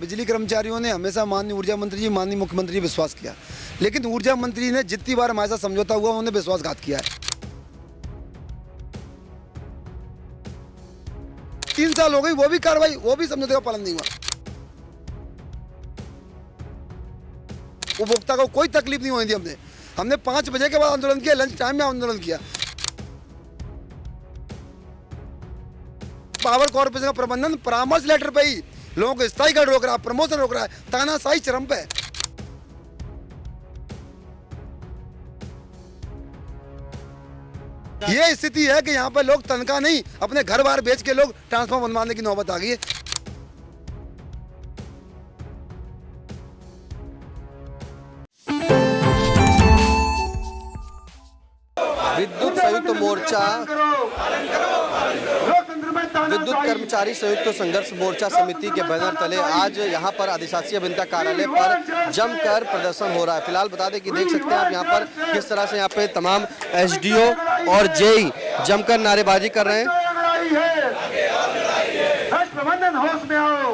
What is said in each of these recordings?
बिजली कर्मचारियों ने हमेशा माननीय ऊर्जा मंत्री जी, माननीय मुख्यमंत्री जी विश्वास किया, लेकिन ऊर्जा मंत्री ने जितनी बार हमारे साथ समझौता हुआ उन्होंने विश्वासघात किया है। 3 साल हो गई, वो भी कार्रवाई, वो भी समझौते का पालन नहीं हुआ। उपभोक्ता को कोई तकलीफ नहीं होने दी हमने 5 बजे के बाद आंदोलन किया, लंच टाइम में आंदोलन किया। पावर कॉर्पोरेशन का प्रबंधन परामर्श लेटर पे ही लोगों को स्थायी कर रोक रहा है, प्रमोशन रोक रहा है, तानाशाही चरम पे है। ये स्थिति है कि यहाँ पर लोग तनख्वाह नहीं, अपने घर बार बेच के लोग ट्रांसफार्मर बनवाने की नौबत आ गई है। विद्युत संयुक्त मोर्चा, विद्युत कर्मचारी संयुक्त संघर्ष मोर्चा समिति के बैनर तले आज यहाँ पर अधिशासी अभियंता कार्यालय पर जमकर प्रदर्शन हो रहा है। फिलहाल बता दें कि देख सकते हैं आप यहाँ पर किस तरह से यहाँ पे तमाम एसडीओ और जेई जमकर नारेबाजी कर रहे हैं। प्रबंधन होश में आओ,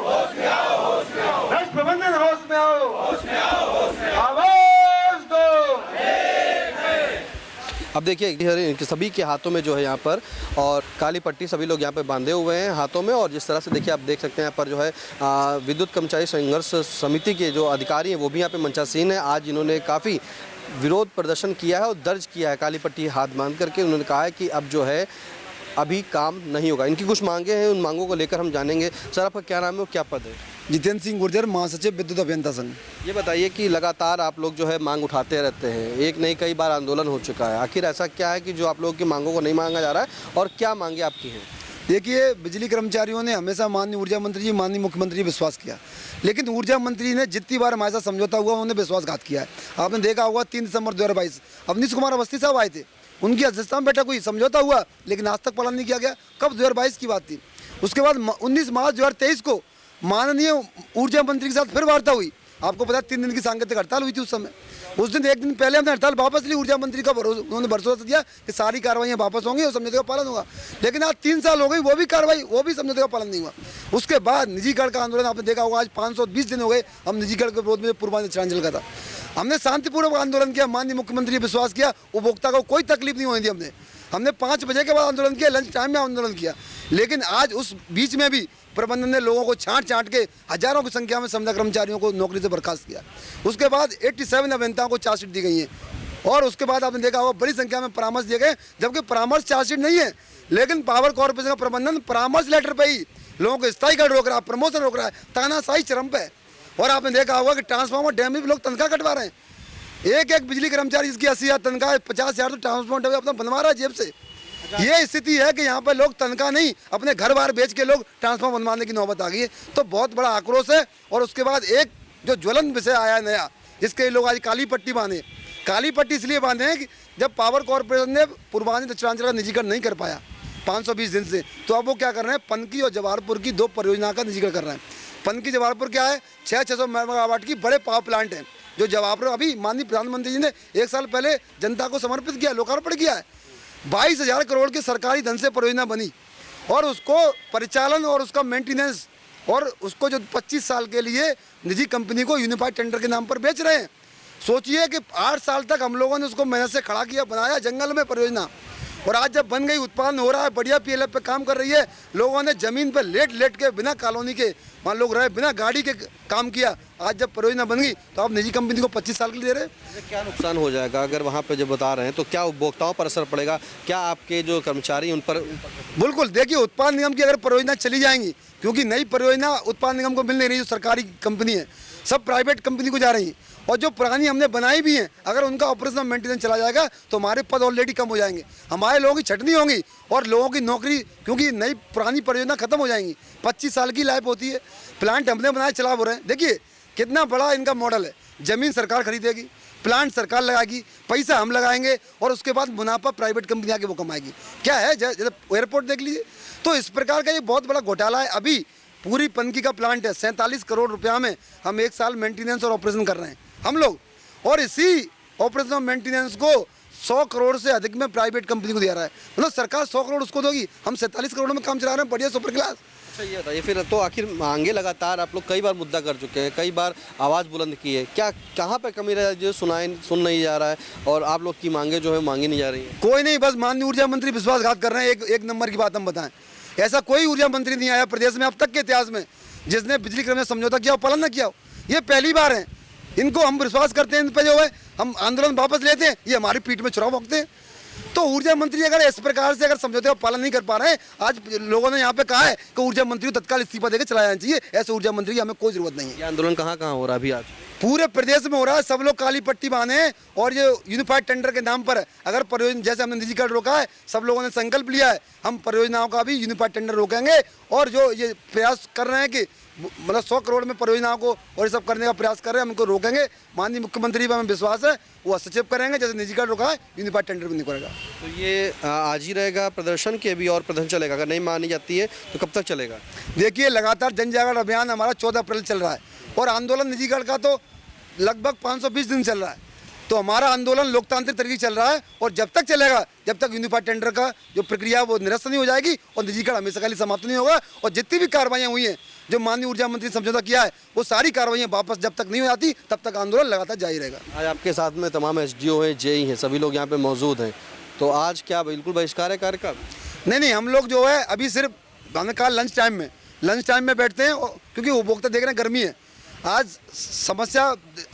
प्रबंधन होश में आओ, आवाज दो। अब देखिए सभी के हाथों में जो है यहाँ पर और काली पट्टी सभी लोग यहाँ पे बांधे हुए हैं हाथों में, और जिस तरह से देखिए आप देख सकते हैं यहाँ पर जो है विद्युत कर्मचारी संघर्ष समिति के जो अधिकारी हैं वो भी यहाँ पे मंचासीन है। आज इन्होंने काफ़ी विरोध प्रदर्शन किया है और दर्ज किया है काली पट्टी हाथ बांध करके। उन्होंने कहा है कि अब जो है अभी काम नहीं होगा। इनकी कुछ मांगे हैं, उन मांगों को लेकर हम जानेंगे। सर आपका क्या नाम है और क्या पद है? जितेंद्र सिंह गुर्जर, महासचिव विद्युत अभियंता संघ। ये बताइए कि लगातार आप लोग जो है मांग उठाते रहते हैं, एक नहीं कई बार आंदोलन हो चुका है, आखिर ऐसा क्या है कि जो आप लोगों की मांगों को नहीं मांगा जा रहा है और क्या मांगे आपकी हैं? देखिए, बिजली कर्मचारियों ने हमेशा माननीय ऊर्जा मंत्री जी, माननीय मुख्यमंत्री जी विश्वास किया, लेकिन ऊर्जा मंत्री ने जितनी बार हमारे साथ समझौता हुआ उन्होंने विश्वासघात किया है। आपने देखा होगा 3 दिसंबर 2022 अवनीश कुमार अवस्थी साहब आए थे, उनकी अध्यक्षता में बैठक हुई, समझौता हुआ, लेकिन आज तक पालन नहीं किया गया। कब? 2022 की बात थी। उसके बाद 19 मार्च 2023 को माननीय ऊर्जा मंत्री के साथ फिर वार्ता हुई। आपको पता है 3 दिन की सांकेतिक हड़ताल हुई थी उस समय। उस दिन 1 दिन पहले हमने हड़ताल वापस ली। ऊर्जा मंत्री का उन्होंने भरोसा दिया कि सारी कार्रवाइयाँ वापस होंगी और समझौते का पालन होगा, लेकिन आज 3 साल हो गई, वो भी कार्रवाई, वो भी समझौते का पालन नहीं हुआ। उसके बाद निजीकरण का आंदोलन आपने देखा होगा, आज 520 दिन हो गए हम निजीकरण के विरोध में पूर्वांचल का था। हमने शांतिपूर्वक आंदोलन किया, माननीय मुख्यमंत्री ने विश्वास किया, उपभोक्ता को कोई तकलीफ नहीं होने दी हमने 5 बजे के बाद आंदोलन किया, लंच टाइम में आंदोलन किया, लेकिन आज उस बीच में भी प्रबंधन ने लोगों को छांट के हजारों की संख्या में संविदा कर्मचारियों को नौकरी से बर्खास्त किया। उसके बाद 87 अभियंताओं को चार्जशीट दी गई है, और उसके बाद आपने देखा होगा बड़ी संख्या में परामर्श दिए गए, जबकि परामर्श चार्जशीट नहीं है, लेकिन पावर कॉर्पोरेशन का प्रबंधन परामर्श लेटर पर ही लोगों को स्थायी कर रोक रहा है, प्रमोशन रोक रहा है, तानाशाही चरम पे है। और आपने देखा होगा कि ट्रांसफार्मर डैम में भी लोग तनख्वाह कटवा रहे हैं। एक बिजली कर्मचारी जिसकी 80,000 तनख्वाह है, 50,000 तो ट्रांसफार्मर अपना बनवा रहा है जेब से। ये स्थिति है कि यहाँ पर लोग तनख्वाह नहीं, अपने घर बार बेच के लोग ट्रांसफार्मर बनवाने की नौबत आ गई है। तो बहुत बड़ा आक्रोश है। और उसके बाद एक जो ज्वलंत विषय आया है नया, जिसके लोग आज काली पट्टी बांधे। काली पट्टी इसलिए बांधे हैं कि जब पावर कॉर्पोरेशन ने पूर्वांचल दक्षिणांचल का निजीकरण नहीं कर पाया 520 दिन से, तो अब वो क्या कर रहे हैं, पनकी और जवाहरपुर की 2 परियोजना का निजीकरण कर रहे हैं। पनकी जवाहरपुर क्या है, 600 मेगावाट की बड़े पावर प्लांट हैं, जो जवाहरपुर अभी माननीय प्रधानमंत्री जी ने 1 साल पहले जनता को समर्पित किया, लोकार्पण किया है। 22,000 करोड़ के सरकारी धन से परियोजना बनी, और उसको परिचालन और उसका मेंटेनेंस और उसको जो 25 साल के लिए निजी कंपनी को यूनिफाइड टेंडर के नाम पर बेच रहे हैं। सोचिए कि 8 साल तक हम लोगों ने उसको मेहनत से खड़ा किया, बनाया जंगल में परियोजना, और आज जब बन गई, उत्पादन हो रहा है, बढ़िया PLF पे काम कर रही है, लोगों ने ज़मीन पर लेट के बिना कॉलोनी के वहाँ लोग रहे, बिना गाड़ी के काम किया। आज जब परियोजना बन गई तो आप निजी कंपनी को 25 साल के लिए दे रहे हैं। क्या नुकसान हो जाएगा अगर वहाँ पे जब बता रहे हैं, तो क्या उपभोक्ताओं पर असर पड़ेगा? क्या आपके जो कर्मचारी उन पर? बिल्कुल, देखिए उत्पादन निगम की अगर परियोजना चली जाएंगी, क्योंकि नई परियोजना उत्पादन निगम को मिल नहीं रही, जो सरकारी कंपनी है, सब प्राइवेट कंपनी को जा रही है, और जो पुरानी हमने बनाई भी हैं, अगर उनका ऑपरेशन मेंटेनेंस चला जाएगा तो हमारे पद ऑलरेडी कम हो जाएंगे, हमारे लोगों की छटनी होंगी और लोगों की नौकरी, क्योंकि नई पुरानी परियोजना खत्म हो जाएंगी। 25 साल की लाइफ होती है। प्लांट हमने बनाए, चला हो रहे हैं। देखिए कितना बड़ा इनका मॉडल है। ज़मीन सरकार खरीदेगी, प्लांट सरकार लगाएगी, पैसा हम लगाएंगे, और उसके बाद मुनाफा प्राइवेट कंपनी आके वो कमाएगी। क्या है, जैसे एयरपोर्ट देख लीजिए। तो इस प्रकार का ये बहुत बड़ा घोटाला है। अभी पूरी पनकी का प्लांट है, 47 करोड़ रुपया में हम 1 साल मेंटेनेंस और ऑपरेशन कर रहे हैं हम लोग, और इसी ऑपरेशन और मेंटेनेंस को 100 करोड़ से अधिक में प्राइवेट कंपनी को दिया रहा है। मतलब सरकार 100 करोड़ उसको दोगी, हम 47 करोड़ में काम चला रहे हैं, बढ़िया सुपर क्लास। अच्छा ये बताइए फिर तो आखिर मांगे लगातार आप लोग कई बार मुद्दा कर चुके हैं, कई बार आवाज़ बुलंद की है, क्या कहाँ पे कमी रह जो सुन नहीं जा रहा है और आप लोग की मांगे जो है मांगी नहीं जा रही है? कोई नहीं, बस माननीय ऊर्जा मंत्री विश्वासघात कर रहे हैं। एक नंबर की बात हम बताएं, ऐसा कोई ऊर्जा मंत्री नहीं आया प्रदेश में अब तक के इतिहास में जिसने बिजली कर्मचारी समझौता किया और पालन न किया हो। ये पहली बार है। इनको हम विश्वास करते हैं, इन पे जो है हम आंदोलन वापस लेते हैं, ये हमारी पीठ में छुरा भोंकते हैं। तो ऊर्जा मंत्री अगर इस प्रकार से अगर समझौते का पालन नहीं कर पा रहे हैं, आज लोगों ने यहाँ पे कहा है कि ऊर्जा मंत्री को तत्काल इस्तीफा देकर चला जाना चाहिए। ऐसे ऊर्जा मंत्री की हमें कोई जरूरत नहीं है। ये आंदोलन कहाँ कहाँ हो रहा है अभी आज? पूरे प्रदेश में हो रहा है। सब लोग काली पट्टी बांधे हैं और ये यूनिफाइड टेंडर के नाम पर अगर परियोजना जैसे हमने निजीकरण रोका है, सब लोगों ने संकल्प लिया है हम परियोजनाओं का भी यूनिफाइड टेंडर रोकेंगे। और जो ये प्रयास कर रहे हैं कि मतलब 100 करोड़ में परियोजनाओं को और ये सब करने का प्रयास कर रहे हैं, हम इनको रोकेंगे। माननीय मुख्यमंत्री पर हमें विश्वास है, वो हस्तक्षेप करेंगे। जैसे निजीकरण रोका है, यूनिफाइड टेंडर भी नहीं करेगा। तो ये आज ही रहेगा प्रदर्शन के भी और प्रदर्शन चलेगा? अगर नहीं मानी जाती है तो कब तक चलेगा? देखिए लगातार जन जागरण अभियान हमारा 14 अप्रैल चल रहा है और आंदोलन निजीकरण का तो लगभग 520 दिन चल रहा है। तो हमारा आंदोलन लोकतांत्रिक तरीके से चल रहा है और जब तक चलेगा, जब तक यूनिफाइड टेंडर का जो प्रक्रिया वो निरस्त नहीं हो जाएगी और निजीकरण हमेशा के लिए समाप्त नहीं होगा। और जितनी भी कार्रवाइयाँ हुई हैं, जो माननीय ऊर्जा मंत्री ने समझौता किया है, वो सारी कार्रवाइयाँ वापस जब तक नहीं हो जाती तब तक आंदोलन लगातार जारी रहेगा। आज आपके साथ में तमाम SDO हैं, JE हैं, सभी लोग यहाँ पे मौजूद हैं, तो आज क्या बिल्कुल बहिष्कार है कार्य का? नहीं, हम लोग जो है अभी सिर्फ हमने कहा लंच टाइम में बैठते हैं क्योंकि उपभोक्ता देख रहे हैं गर्मी है। आज समस्या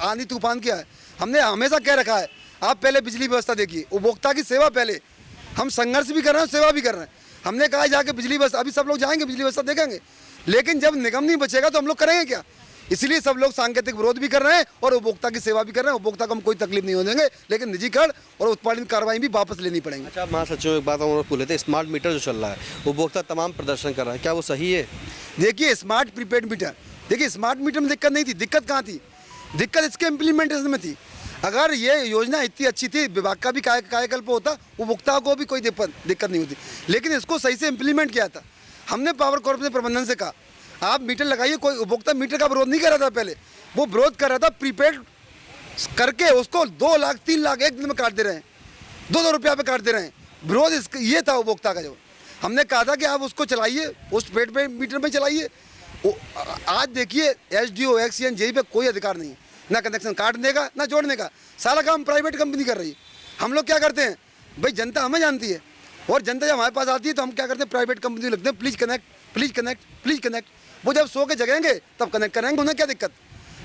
आंधी तूफान क्या है, हमने हमेशा कह रखा है आप पहले बिजली व्यवस्था देखिए, उपभोक्ता की सेवा पहले। हम संघर्ष भी कर रहे हैं, सेवा भी कर रहे हैं। हमने कहा जाके बिजली व्यवस्था, अभी सब लोग जाएंगे बिजली व्यवस्था देखेंगे, लेकिन जब निगम नहीं बचेगा तो हम लोग करेंगे क्या? इसलिए सब लोग सांकेतिक विरोध भी कर रहे हैं और उपभोक्ता की सेवा भी कर रहे हैं। उपभोक्ता को हम कोई तकलीफ नहीं हो देंगे, लेकिन निजीकरण और उत्पादन कार्रवाई भी वापस लेनी पड़ेंगी। अच्छा महासचिव एक बात और पूछ लेते, स्मार्ट मीटर जो चल रहा है, उपभोक्ता तमाम प्रदर्शन कर रहा है, क्या वो सही है? देखिए स्मार्ट प्रीपेड मीटर, देखिए स्मार्ट मीटर में दिक्कत नहीं थी। दिक्कत कहाँ थी? दिक्कत इसके इम्प्लीमेंटेशन में थी। अगर ये योजना इतनी अच्छी थी, विभाग का भी कायाकल्प होता, उपभोक्ता को भी कोई दिक्कत नहीं होती, लेकिन इसको सही से इम्प्लीमेंट किया था। हमने पावर कॉर्पोरेशन प्रबंधन से कहा आप मीटर लगाइए। कोई उपभोक्ता मीटर का विरोध नहीं कर रहा था पहले, वो विरोध कर रहा था प्रीपेड करके उसको 2 लाख 3 लाख एक दिन में काट दे रहे हैं, 2-2 रुपया पे काट दे रहे हैं। विरोध ये था उपभोक्ता का। जो हमने कहा था कि आप उसको चलाइए, उस प्रीपेड मीटर में चलाइए। आज देखिए SDO, एक्सीएन, JE पे कोई अधिकार नहीं है, ना कनेक्शन काटने का ना जोड़ने का। सारा काम प्राइवेट कंपनी कर रही है। हम लोग क्या करते हैं भाई, जनता हमें जानती है और जनता जब हमारे पास आती है तो हम क्या करते हैं, प्राइवेट कंपनी लगते हैं, please connect, please connect, please connect. वो जब सो के जगेंगे तब कनेक्ट करेंगे, उन्हें क्या दिक्कत?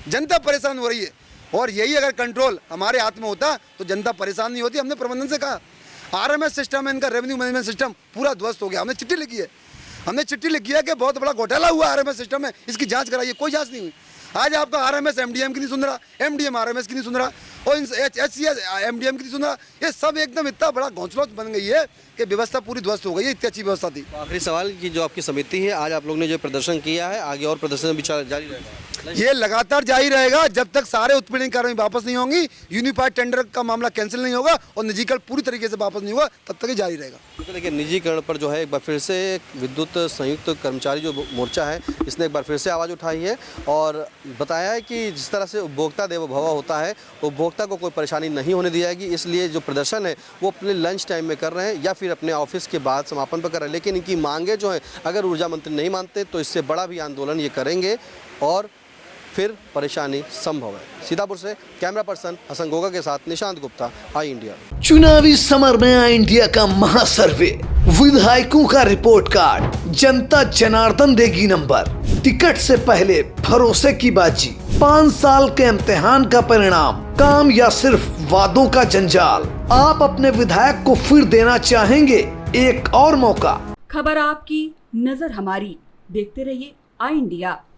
जनता परेशान हो रही है और यही अगर कंट्रोल हमारे हाथ में होता तो जनता परेशान नहीं होती। हमने प्रबंधन से कहा RMS सिस्टम है इनका, रेवेन्यू मैनेजमेंट सिस्टम पूरा ध्वस्त हो गया। हमने चिट्ठी लिखी है कि बहुत बड़ा घोटाला हुआ RMS सिस्टम में, इसकी जांच कराइए। कोई जांच नहीं हुई। आज आपका RMS MDM की नहीं सुन रहा, MDM RMS की नहीं सुन रहा और HCS MDM की नहीं सुन रहा। ये सब एकदम इतना बड़ा घोंसला बन गई है कि व्यवस्था पूरी ध्वस्त हो गई है। इतनी अच्छी व्यवस्था थी। आखिरी सवाल की जो आपकी समिति है, आज आप लोग ने जो प्रदर्शन किया है, आगे और प्रदर्शन भी जारी रहेगा? ये लगातार जारी रहेगा जब तक सारे उत्पीड़न कार्रवाई वापस नहीं होंगी, यूनिफाइड टेंडर का मामला कैंसिल नहीं होगा और निजीकरण पूरी तरीके से वापस नहीं होगा, तब तक ये जारी रहेगा। तो देखिए निजीकरण पर जो है एक बार फिर से विद्युत संयुक्त कर्मचारी जो मोर्चा है, इसने एक बार फिर से आवाज़ उठाई है और बताया है कि जिस तरह से उपभोक्ता देवो भव होता है, उपभोक्ता को कोई परेशानी नहीं होने दी जाएगी। इसलिए जो प्रदर्शन है वो अपने लंच टाइम में कर रहे हैं या फिर अपने ऑफिस के बाद समापन पर कर रहे हैं। लेकिन इनकी मांगे जो हैं, अगर ऊर्जा मंत्री नहीं मानते तो इससे बड़ा भी आंदोलन ये करेंगे और फिर परेशानी संभव है। सीतापुर से कैमरा पर्सन हसन गोगा के साथ निशांत गुप्ता, आई इंडिया। चुनावी समर में आई इंडिया का महासर्वे, विधायकों का रिपोर्ट कार्ड, जनता जनार्दन देगी नंबर, टिकट से पहले भरोसे की बाजी, 5 साल के इम्तिहान का परिणाम, काम या सिर्फ वादों का जंजाल। आप अपने विधायक को फिर देना चाहेंगे एक और मौका? खबर आपकी, नजर हमारी, देखते रहिए आई इंडिया।